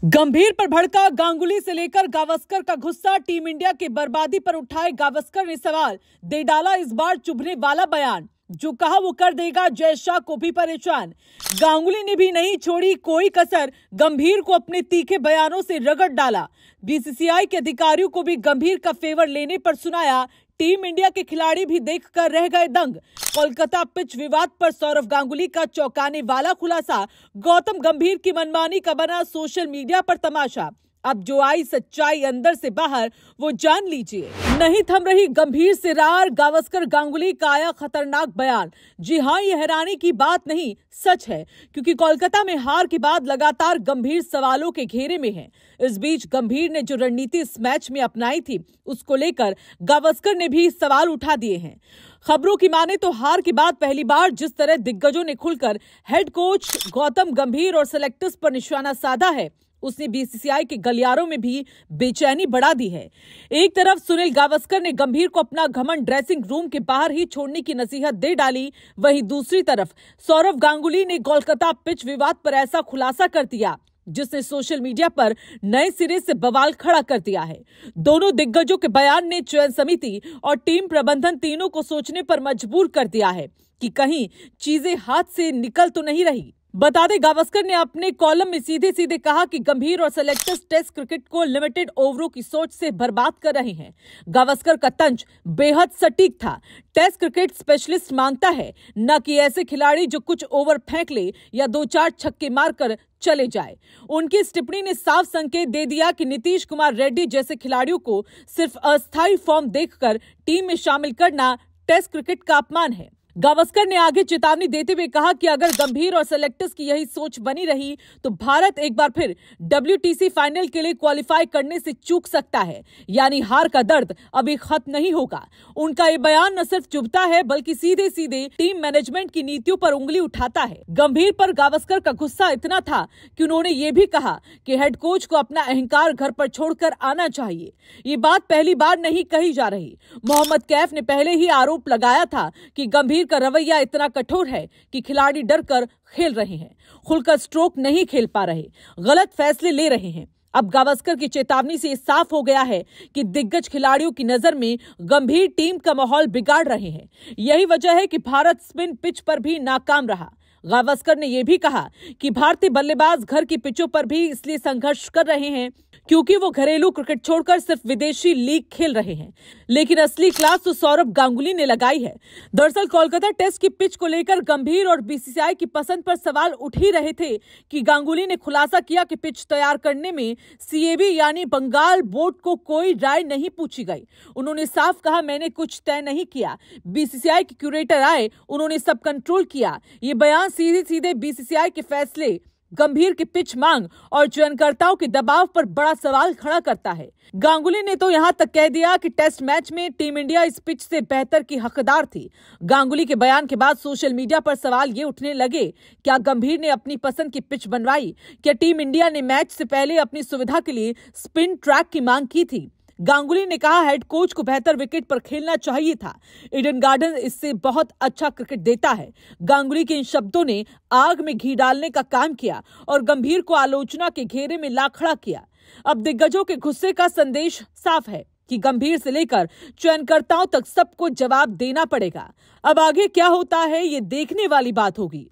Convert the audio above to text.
गंभीर पर भड़का गांगुली से लेकर गावस्कर का गुस्सा। टीम इंडिया की बर्बादी पर उठाए गावस्कर ने सवाल, दे डाला इस बार चुभने वाला बयान। जो कहा वो कर देगा, जय शाह को भी परेशान। गांगुली ने भी नहीं छोड़ी कोई कसर, गंभीर को अपने तीखे बयानों से रगड़ डाला। बीसीसीआई के अधिकारियों को भी गंभीर का फेवर लेने पर सुनाया। टीम इंडिया के खिलाड़ी भी देखकर रह गए दंग। कोलकाता पिच विवाद पर सौरव गांगुली का चौंकाने वाला खुलासा। गौतम गंभीर की मनमानी का बना सोशल मीडिया पर तमाशा। अब जो आई सच्चाई अंदर से बाहर, वो जान लीजिए। नहीं थम रही गंभीर से रार, गावस्कर गांगुली का आया खतरनाक बयान। जी हां, ये हैरानी की बात नहीं, सच है, क्योंकि कोलकाता में हार के बाद लगातार गंभीर सवालों के घेरे में है। इस बीच गंभीर ने जो रणनीति इस मैच में अपनाई थी, उसको लेकर गावस्कर ने भी सवाल उठा दिए हैं। खबरों की माने तो हार के बाद पहली बार जिस तरह दिग्गजों ने खुलकर हेड कोच गौतम गंभीर और सेलेक्टर्स पर निशाना साधा है, उसने बीसीसीआई के गलियारों में भी बेचैनी बढ़ा दी है। एक तरफ सुनील गावस्कर ने गंभीर को अपना घमंड ड्रेसिंग रूम के बाहर ही छोड़ने की नसीहत दे डाली, वहीं दूसरी तरफ सौरव गांगुली ने कोलकाता पिच विवाद पर ऐसा खुलासा कर दिया जिसने सोशल मीडिया पर नए सिरे से बवाल खड़ा कर दिया है। दोनों दिग्गजों के बयान ने चयन समिति और टीम प्रबंधन तीनों को सोचने पर मजबूर कर दिया है कि कहीं चीजें हाथ से निकल तो नहीं रही। बता दें, गावस्कर ने अपने कॉलम में सीधे सीधे कहा कि गंभीर और सेलेक्टर्स टेस्ट क्रिकेट को लिमिटेड ओवरों की सोच से बर्बाद कर रहे हैं। गावस्कर का तंज बेहद सटीक था। टेस्ट क्रिकेट स्पेशलिस्ट मांगता है, न कि ऐसे खिलाड़ी जो कुछ ओवर फेंक ले या 2-4 छक्के मारकर चले जाए। उनकी इस टिप्पणी ने साफ संकेत दे दिया कि नीतीश कुमार रेड्डी जैसे खिलाड़ियों को सिर्फ अस्थायी फॉर्म देखकर टीम में शामिल करना टेस्ट क्रिकेट का अपमान है। गावस्कर ने आगे चेतावनी देते हुए कहा कि अगर गंभीर और सेलेक्टर्स की यही सोच बनी रही तो भारत एक बार फिर WTC फाइनल के लिए क्वालिफाई करने से चूक सकता है, यानी हार का दर्द अभी खत्म नहीं होगा। उनका ये बयान न सिर्फ चुभता है बल्कि सीधे सीधे टीम मैनेजमेंट की नीतियों पर उंगली उठाता है। गंभीर पर गावस्कर का गुस्सा इतना था कि उन्होंने ये भी कहा कि हेड कोच को अपना अहंकार घर पर छोड़कर आना चाहिए। ये बात पहली बार नहीं कही जा रही। मोहम्मद कैफ ने पहले ही आरोप लगाया था कि गंभीर का रवैया इतना कठोर है कि खिलाड़ी डरकर खेल रहे हैं, खुलकर स्ट्रोक नहीं खेल पा रहे, गलत फैसले ले रहे हैं। अब गावस्कर की चेतावनी से साफ हो गया है कि दिग्गज खिलाड़ियों की नजर में गंभीर टीम का माहौल बिगाड़ रहे हैं। यही वजह है कि भारत स्पिन पिच पर भी नाकाम रहा। गावस्कर ने यह भी कहा कि भारतीय बल्लेबाज घर की पिचों पर भी इसलिए संघर्ष कर रहे हैं क्योंकि वो घरेलू क्रिकेट छोड़कर सिर्फ विदेशी लीग खेल रहे हैं। लेकिन असली क्लास तो सौरव गांगुली ने लगाई है। दरअसल कोलकाता टेस्ट की पिच को लेकर गंभीर और बीसीसीआई की पसंद पर सवाल उठ ही रहे थे कि गांगुली ने खुलासा किया कि पिच तैयार करने में CAB यानी बंगाल बोर्ड को कोई राय नहीं पूछी गई। उन्होंने साफ कहा, मैंने कुछ तय नहीं किया, बीसीसीआई के क्यूरेटर आए, उन्होंने सब कंट्रोल किया। ये बयान सीधे सीधे बीसीसीआई के फैसले, गंभीर की पिच मांग और चयनकर्ताओं के दबाव पर बड़ा सवाल खड़ा करता है। गांगुली ने तो यहां तक कह दिया कि टेस्ट मैच में टीम इंडिया इस पिच से बेहतर की हकदार थी। गांगुली के बयान के बाद सोशल मीडिया पर सवाल ये उठने लगे, क्या गंभीर ने अपनी पसंद की पिच बनवाई? क्या टीम इंडिया ने मैच से पहले अपनी सुविधा के लिए स्पिन ट्रैक की मांग की थी? गांगुली ने कहा, हेड कोच को बेहतर विकेट पर खेलना चाहिए था। ईडन गार्डन इससे बहुत अच्छा क्रिकेट देता है। गांगुली के इन शब्दों ने आग में घी डालने का काम किया और गंभीर को आलोचना के घेरे में ला खड़ा किया। अब दिग्गजों के गुस्से का संदेश साफ है कि गंभीर से लेकर चयनकर्ताओं तक सबको जवाब देना पड़ेगा। अब आगे क्या होता है, ये देखने वाली बात होगी।